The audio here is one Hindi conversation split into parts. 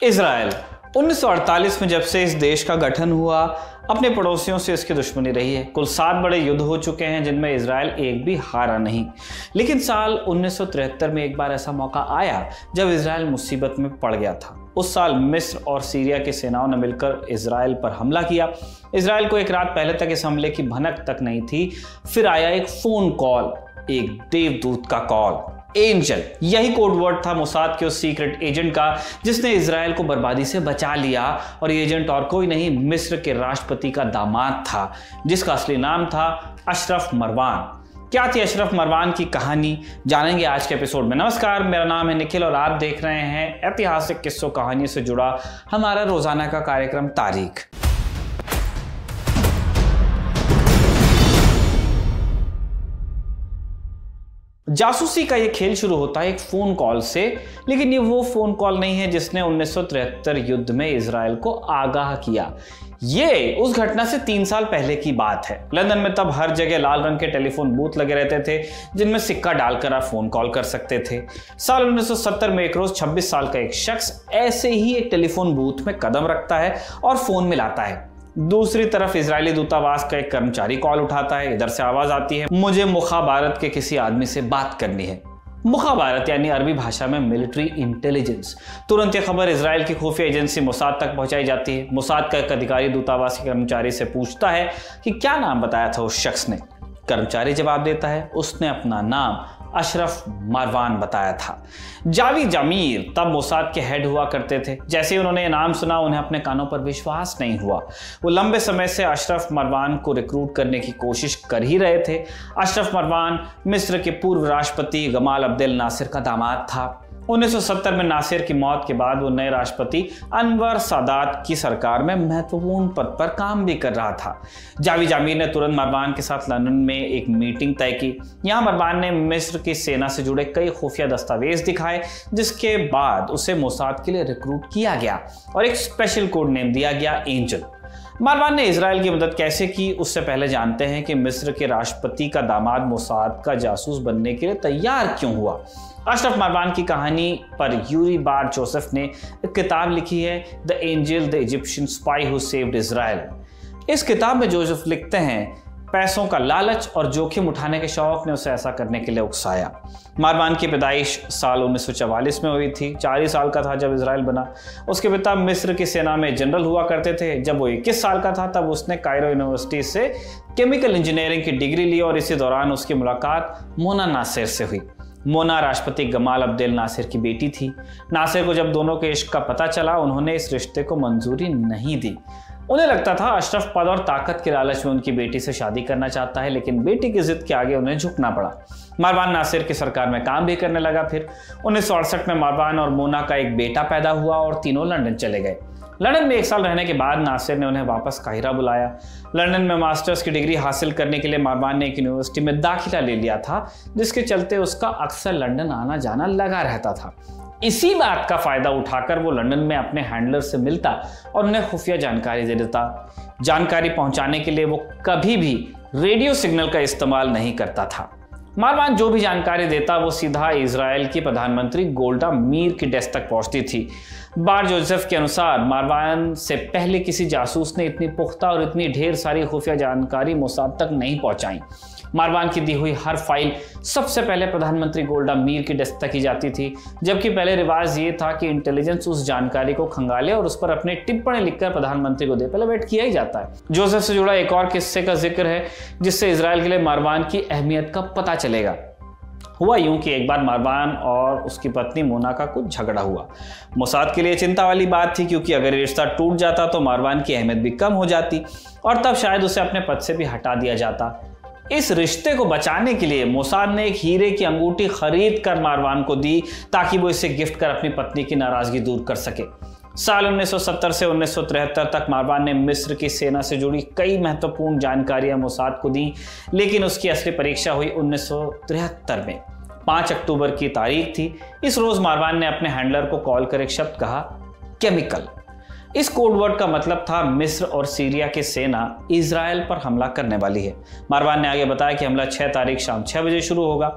इजराइल 1948 में जब से इस देश का गठन हुआ, अपने पड़ोसियों से इसकी दुश्मनी रही है। कुल 7 बड़े युद्ध हो चुके हैं जिनमें इजराइल एक भी हारा नहीं। लेकिन साल 1973 में एक बार ऐसा मौका आया जब इजराइल मुसीबत में पड़ गया था। उस साल मिस्र और सीरिया की सेनाओं ने मिलकर इजराइल पर हमला किया। इजराइल को एक रात पहले तक इस हमले की भनक तक नहीं थी। फिर आया एक फोन कॉल, एक देवदूत का कॉल, एंजल। यही कोड वर्ड था मोसाद के उस सीक्रेट एजेंट का जिसने इजराइल को बर्बादी से बचा लिया। और ये एजेंट और कोई नहीं, मिस्र के राष्ट्रपति का दामाद था जिसका असली नाम था अशरफ मरवान। क्या थी अशरफ मरवान की कहानी, जानेंगे आज के एपिसोड में। नमस्कार, मेरा नाम है निखिल और आप देख रहे हैं ऐतिहासिक किस्सों कहानी से जुड़ा हमारा रोजाना का कार्यक्रम तारीख। जासूसी का ये खेल शुरू होता है एक फोन कॉल से, लेकिन ये वो फोन कॉल नहीं है जिसने 1973 युद्ध में इजराइल को आगाह किया। ये उस घटना से 3 साल पहले की बात है। लंदन में तब हर जगह लाल रंग के टेलीफोन बूथ लगे रहते थे जिनमें सिक्का डालकर आप फोन कॉल कर सकते थे। साल 1970 में एक रोज 26 साल का एक शख्स ऐसे ही एक टेलीफोन बूथ में कदम रखता है और फोन मिलाता है। दूसरी तरफ इजरायली दूतावास का एक कर्मचारी कॉल उठाता है। इधर से आवाज आती है, मुझे मुखाबारत के किसी आदमी से बात करनी है। मुखाबारत यानी अरबी भाषा में मिलिट्री इंटेलिजेंस। तुरंत ये खबर इजराइल की खुफिया एजेंसी मोसाद तक पहुंचाई जाती है। मोसाद का एक अधिकारी दूतावास के कर्मचारी से पूछता है कि क्या नाम बताया था उस शख्स ने। कर्मचारी जवाब देता है, उसने अपना नाम अशरफ मरवान बताया था। जावी जामीर तब मोसाद के हेड हुआ करते थे। जैसे ही उन्होंने ये नाम सुना, उन्हें अपने कानों पर विश्वास नहीं हुआ। वो लंबे समय से अशरफ मरवान को रिक्रूट करने की कोशिश कर ही रहे थे। अशरफ मरवान मिस्र के पूर्व राष्ट्रपति गमाल अब्देल नासिर का दामाद था। 1970 में नासिर की मौत के बाद वो नए राष्ट्रपति अनवर सादात की सरकार में महत्वपूर्ण पद पर काम भी कर रहा था। जावी जामीर ने तुरंत मरवान के साथ लंदन में एक मीटिंग तय की। यहाँ मरवान ने मिस्र की सेना से जुड़े कई खुफिया दस्तावेज दिखाए, जिसके बाद उसे मोसाद के लिए रिक्रूट किया गया और एक स्पेशल कोड नेम दिया गया, एंजल। मरवान ने इजराइल की मदद कैसे की, उससे पहले जानते हैं कि मिस्र के राष्ट्रपति का दामाद मोसाद का जासूस बनने के लिए तैयार क्यों हुआ। अशरफ मरवान की कहानी पर यूरी बार जोसेफ ने एक किताब लिखी है, the angel the Egyptian spy who saved Israel. इस किताब में जोसेफ लिखते हैं, पैसों का लालच और जोखिम उठाने के शौक ने उसे ऐसा करने के लिए उकसाया। मरवान की पैदाइश साल 1944 में हुई थी। 4 ही साल का था जब इजराइल बना। उसके पिता मिस्र की सेना में जनरल हुआ करते थे। जब वो 21 साल का था तब उसने कायरो यूनिवर्सिटी से केमिकल इंजीनियरिंग की डिग्री ली और इसी दौरान उसकी मुलाकात मोना नासिर से हुई। मोना राष्ट्रपति गमाल अब्देल नासिर की बेटी थी। नासिर को जब दोनों के इश्क का पता चला, उन्होंने इस रिश्ते को मंजूरी नहीं दी। उन्हें लगता था अशरफ पद और ताकत के लालच में उनकी बेटी से शादी करना चाहता है, लेकिन बेटी की जिद के आगे उन्हें झुकना पड़ा। मरवान नासिर की सरकार में काम भी करने लगा। फिर 1968 में मरवान और मोना का एक बेटा पैदा हुआ और तीनों लंदन चले गए। लंदन में 1 साल रहने के बाद नासिर ने उन्हें वापस काहिरा बुलाया। लंदन में मास्टर्स की डिग्री हासिल करने के लिए मरवान ने एक यूनिवर्सिटी में दाखिला ले लिया था, जिसके चलते उसका अक्सर लंदन आना जाना लगा रहता था। इसी बात का फायदा उठाकर वो लंदन में अपने हैंडलर से मिलता और उन्हें खुफिया जानकारी दे देता। जानकारी पहुंचाने के लिए वो कभी भी रेडियो सिग्नल का इस्तेमाल नहीं करता था। मरवान जो भी जानकारी देता वो सीधा इजराइल की प्रधानमंत्री गोल्डा मीर की डेस्क तक पहुंचती थी। बार जोसेफ के अनुसार मरवान से पहले किसी जासूस ने इतनी पुख्ता और इतनी ढेर सारी खुफिया जानकारी मोसाद तक नहीं पहुंचाई। मरवान की दी हुई हर फाइल सबसे पहले प्रधानमंत्री गोल्डा मीर की डेस्क तक ही जाती थी, जबकि पहले रिवाज ये था कि इंटेलिजेंस उस जानकारी को खंगाले और उस पर अपने टिप्पणी लिखकर प्रधानमंत्री को दे। पहले वेट किया ही जाता है। जोसेफ से जुड़ा एक और किस्से का जिक्र है जिससे इजराइल के लिए मरवान की अहमियत का पता चलेगा। हुआ यूं कि एक बार मरवान और उसकी पत्नी मोना का कुछ झगड़ा हुआ। मोसाद के लिए चिंता वाली बात थी, क्योंकि अगर रिश्ता टूट जाता तो मरवान की अहमियत भी कम हो जाती और तब शायद उसे अपने पद से भी हटा दिया जाता। इस रिश्ते को बचाने के लिए मोसाद ने एक हीरे की अंगूठी खरीद कर मरवान को दी ताकि वो इसे गिफ्ट कर अपनी पत्नी की नाराजगी दूर कर सके। साल 1970 से 1973 तक मरवान ने मिस्र की सेना से जुड़ी कई महत्वपूर्ण जानकारियां मोसाद को दी, लेकिन उसकी असली परीक्षा हुई 1973 में। 5 अक्टूबर की तारीख थी। इस रोज मरवान ने अपने हैंडलर को कॉल कर एक शब्द कहा, केमिकल। इस कोड वर्ड का मतलब था मिस्र और सीरिया की सेना इजराइल पर हमला करने वाली है। मरवान ने आगे बताया कि हमला 6 तारीख शाम 6 बजे शुरू होगा।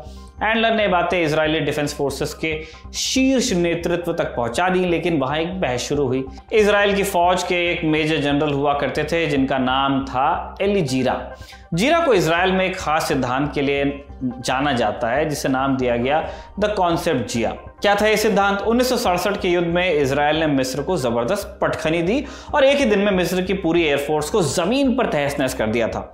एंडलर ने बातें इजरायली डिफेंस फोर्सेस के शीर्ष नेतृत्व तक पहुंचा दी, लेकिन वहां एक बहस शुरू हुई। इजराइल की फौज के एक मेजर जनरल हुआ करते थे जिनका नाम था एली जीरा। जीरा को इजराइल में एक खास सिद्धांत के लिए जाना जाता है जिसे नाम दिया गया द कॉन्सेप्ट जिया। क्या था यह सिद्धांत? 1967 के युद्ध में इजराइल ने मिस्र को जबरदस्त पटखनी दी और एक ही दिन में मिस्र की पूरी एयरफोर्स को जमीन पर तहस नहस कर दिया था।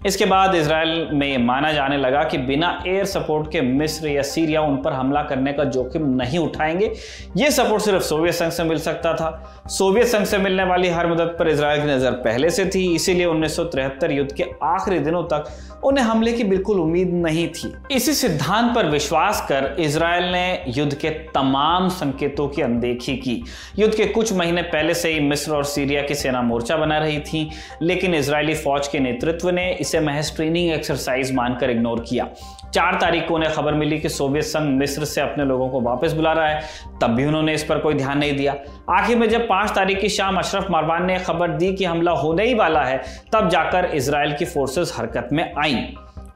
इसके बाद इजराइल में यह माना जाने लगा कि बिना एयर सपोर्ट के मिस्र या सीरिया उन पर हमला करने का जोखिम नहीं उठाएंगे। यह सपोर्ट सिर्फ सोवियत संघ से मिल सकता था। सोवियत संघ से मिलने वाली हर मदद पर इजराइल की नजर पहले से थी, इसीलिए 1973 युद्ध के आखिरी दिनों तक उन्हें हमले की बिल्कुल उम्मीद नहीं थी। इसी सिद्धांत पर विश्वास कर इजराइल ने युद्ध के तमाम संकेतों की अनदेखी की। युद्ध के कुछ महीने पहले से ही मिस्र और सीरिया की सेना मोर्चा बना रही थी, लेकिन इजरायली फौज के नेतृत्व ने इसे महज ट्रेनिंग एक्सरसाइज मानकर इग्नोर किया। 4 तारीख को उन्हें खबर मिली कि सोवियत संघ मिस्र से अपने लोगों को वापस बुला रहा है, तब भी उन्होंने इस पर कोई ध्यान नहीं दिया। आखिर में जब 5 तारीख की शाम अशरफ मारवान ने खबर दी कि हमला होने ही वाला है, तब जाकर इजराइल की फोर्सेस हरकत में आई।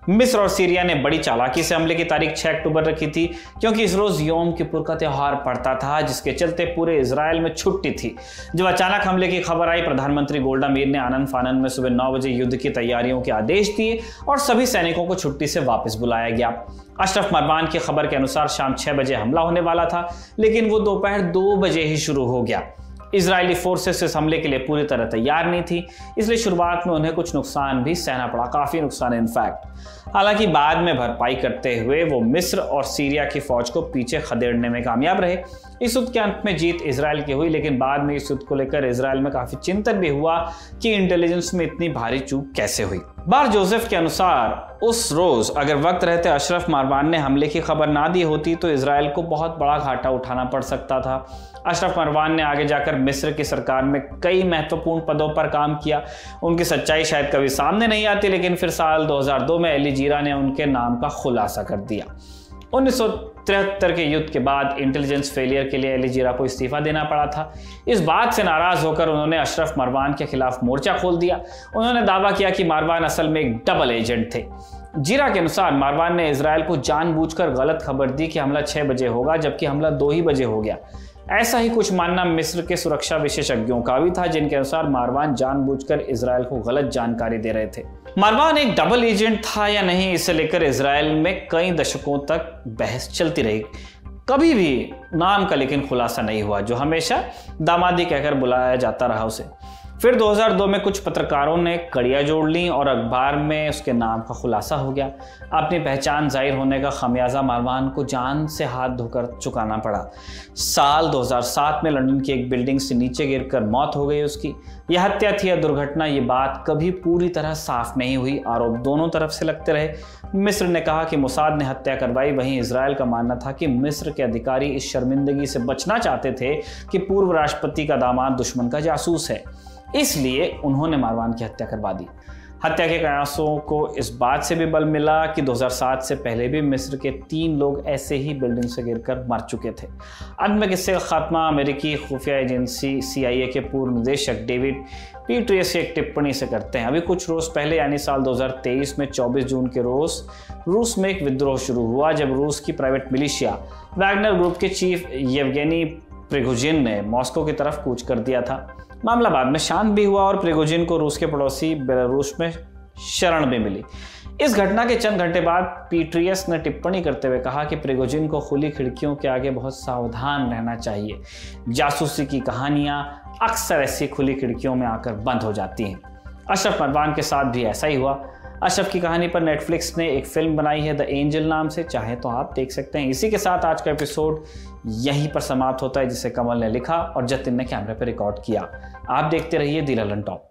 मिस्र और सीरिया ने बड़ी चालाकी से हमले की तारीख 6 अक्टूबर रखी थी, क्योंकि इस रोज योम किपुर का त्योहार पड़ता था, जिसके चलते पूरे इजराइल में छुट्टी थी। जब अचानक हमले की खबर आई, प्रधानमंत्री गोल्डा मीर ने आनन फानन में सुबह 9 बजे युद्ध की तैयारियों के आदेश दिए और सभी सैनिकों को छुट्टी से वापस बुलाया गया। अशरफ मारवान की खबर के अनुसार शाम 6 बजे हमला होने वाला था, लेकिन वो दोपहर 2 बजे ही शुरू हो गया। इजरायली फोर्सेस इस हमले के लिए पूरी तरह तैयार नहीं थी, इसलिए शुरुआत में उन्हें कुछ नुकसान भी सहना पड़ा, काफी नुकसान इनफैक्ट। हालांकि बाद में भरपाई करते हुए वो मिस्र और सीरिया की फौज को पीछे खदेड़ने में कामयाब रहे। इस युद्ध के अंत में जीत इजराइल की हुई, लेकिन बाद में इस युद्ध को लेकर इजराइल में काफी चिंतन भी हुआ कि इंटेलिजेंस में इतनी भारी चूक कैसे हुई। बार जोसेफ के अनुसार उस रोज अगर वक्त रहते अशरफ मारवान ने हमले की खबर ना दी होती तो इजराइल को बहुत बड़ा घाटा उठाना पड़ सकता था। अशरफ मारवान ने आगे जाकर मिस्र की सरकार में कई महत्वपूर्ण पदों पर काम किया। उनकी सच्चाई शायद कभी सामने नहीं आती, लेकिन फिर साल 2002 में एली जीरा ने उनके नाम का खुलासा कर दिया। 1973 के युद्ध के बाद इंटेलिजेंस फेलियर के लिए एली जीरा को इस्तीफा देना पड़ा था। इस बात से नाराज होकर उन्होंने अशरफ मारवान के खिलाफ मोर्चा खोल दिया। उन्होंने दावा किया कि मारवान असल में एक डबल एजेंट थे। जीरा के अनुसार मारवान ने इजराइल को जानबूझकर गलत खबर दी कि हमला 6 बजे होगा, जबकि हमला 2 ही बजे हो गया। ऐसा ही कुछ मानना मिस्र के सुरक्षा विशेषज्ञों का भी था, जिनके अनुसार मारवान जानबूझकर इजराइल को गलत जानकारी दे रहे थे। मारवान एक डबल एजेंट था या नहीं, इसे लेकर इजराइल में कई दशकों तक बहस चलती रही। कभी भी नाम का लेकिन खुलासा नहीं हुआ, जो हमेशा दामादी कहकर बुलाया जाता रहा उसे। फिर 2002 में कुछ पत्रकारों ने कड़ियाँ जोड़ ली और अखबार में उसके नाम का खुलासा हो गया। अपनी पहचान जाहिर होने का खमियाजा मारवान को जान से हाथ धोकर चुकाना पड़ा। साल 2007 में लंदन की एक बिल्डिंग से नीचे गिरकर मौत हो गई उसकी। यह हत्या थी या दुर्घटना, ये बात कभी पूरी तरह साफ नहीं हुई। आरोप दोनों तरफ से लगते रहे। मिस्र ने कहा कि मोसाद ने हत्या करवाई, वहीं इजराइल का मानना था कि मिस्र के अधिकारी इस शर्मिंदगी से बचना चाहते थे कि पूर्व राष्ट्रपति का दामाद दुश्मन का जासूस है, इसलिए उन्होंने मारवान की हत्या करवा दी। हत्या के कयासों को इस बात से भी बल मिला कि 2007 से पहले भी मिस्र के 3 लोग ऐसे ही बिल्डिंग से गिरकर मर चुके थे। अंत में किस्से का खात्मा अमेरिकी खुफिया एजेंसी CIA के पूर्व निदेशक डेविड पीट्रियस एक टिप्पणी से करते हैं। अभी कुछ रोज पहले यानी साल 2023 में 24 जून के रोज रूस में एक विद्रोह शुरू हुआ, जब रूस की प्राइवेट मिलिशिया वैगनर ग्रुप के चीफ येवगेनी प्रिगोजिन ने मॉस्को की तरफ कूच कर दिया था। मामला बाद में शांत भी हुआ और प्रिगोजिन को रूस के पड़ोसी बेलारूस में शरण भी मिली। इस घटना के चंद घंटे बाद पीट्रियस ने टिप्पणी करते हुए कहा कि प्रिगोजिन को खुली खिड़कियों के आगे बहुत सावधान रहना चाहिए। जासूसी की कहानियां अक्सर ऐसी खुली खिड़कियों में आकर बंद हो जाती हैं। अशरफ मारवान के साथ भी ऐसा ही हुआ। अशरफ की कहानी पर नेटफ्लिक्स ने एक फिल्म बनाई है द एंजल नाम से, चाहे तो आप देख सकते हैं। इसी के साथ आज का एपिसोड यहीं पर समाप्त होता है, जिसे कमल ने लिखा और जतिन ने कैमरे पर रिकॉर्ड किया। आप देखते रहिए दी ललन टॉप।